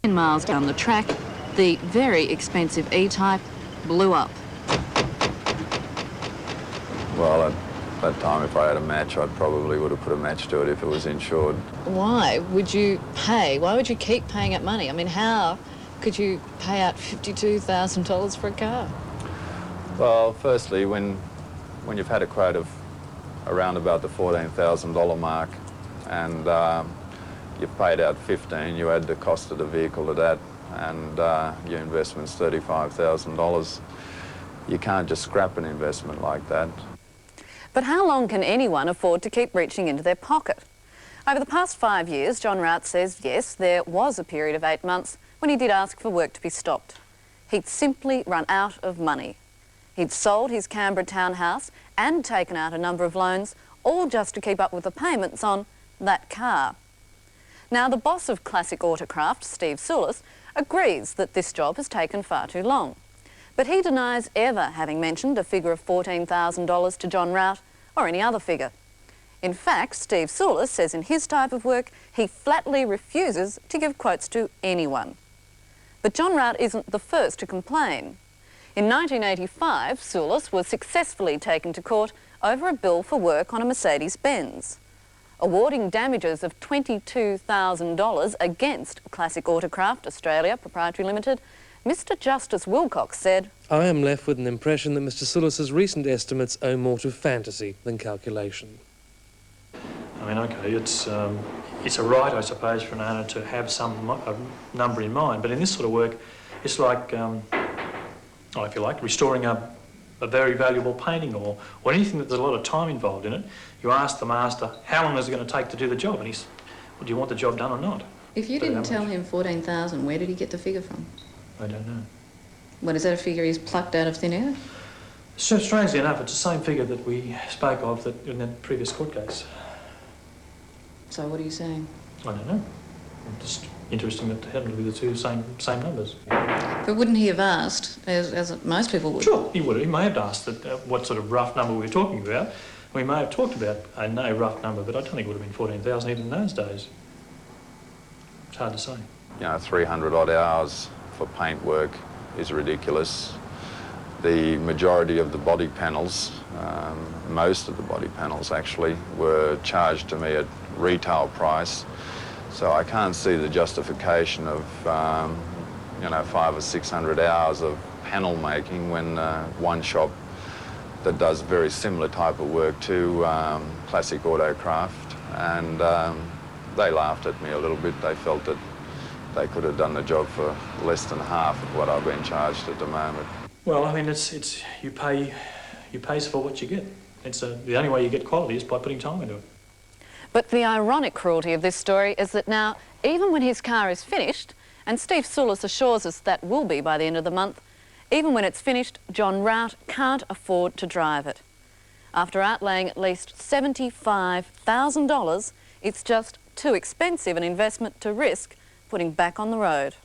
10 miles down the track, the very expensive E-Type blew up. Well, at that time, if I had a match, I probably would have put a match to it if it was insured. Why would you pay? Why would you keep paying out money? I mean, how could you pay out $52,000 for a car? Well, firstly, when you've had a quote of around about the $14,000 mark and you've paid out 15, you add the cost of the vehicle to that, and your investment's $35,000. You can't just scrap an investment like that. But how long can anyone afford to keep reaching into their pocket? Over the past 5 years, John Rout says, yes, there was a period of 8 months when he did ask for work to be stopped. He'd simply run out of money. He'd sold his Canberra townhouse and taken out a number of loans, all just to keep up with the payments on that car. Now, the boss of Classic Autocraft, Steve Soulis, agrees that this job has taken far too long. But he denies ever having mentioned a figure of $14,000 to John Rout or any other figure. In fact, Steve Soulis says in his type of work, he flatly refuses to give quotes to anyone. But John Rout isn't the first to complain. In 1985, Soulis was successfully taken to court over a bill for work on a Mercedes-Benz. Awarding damages of $22,000 against Classic Autocraft Australia Proprietary Limited, Mr Justice Wilcox said, I am left with an impression that Mr Soulis's recent estimates owe more to fantasy than calculation. I mean, OK, it's a right, I suppose, for an owner to have some number in mind, but in this sort of work, it's like, if you like, restoring a very valuable painting or anything that there's a lot of time involved in it. You ask the master, how long is it going to take to do the job? And he's, well, do you want the job done or not? If you didn't tell him $14,000, where did he get the figure from? I don't know. What, is that a figure he's plucked out of thin air? So strangely enough, it's the same figure that we spoke of in that previous court case. So what are you saying? I don't know. Just interesting that it happened to be the two same numbers. But wouldn't he have asked, as most people would? Sure, he would have. He may have asked that, what sort of rough number we were talking about. We may have talked about a no rough number, but I don't think it would have been 14,000 even in those days. It's hard to say. You know, 300 odd hours for paint work is ridiculous. The majority of the body panels, most of the body panels actually, were charged to me at retail price. So I can't see the justification of, you know, 500 or 600 hours of panel making when one shop that does very similar type of work to Classic Autocraft, and they laughed at me a little bit. They felt that they could have done the job for less than half of what I've been charged at the moment. Well, I mean, it's you pay for what you get. It's the only way you get quality is by putting time into it. But the ironic cruelty of this story is that now, even when his car is finished, and Steve Soulis assures us that will be by the end of the month, even when it's finished, John Rout can't afford to drive it. After outlaying at least $75,000, it's just too expensive an investment to risk putting back on the road.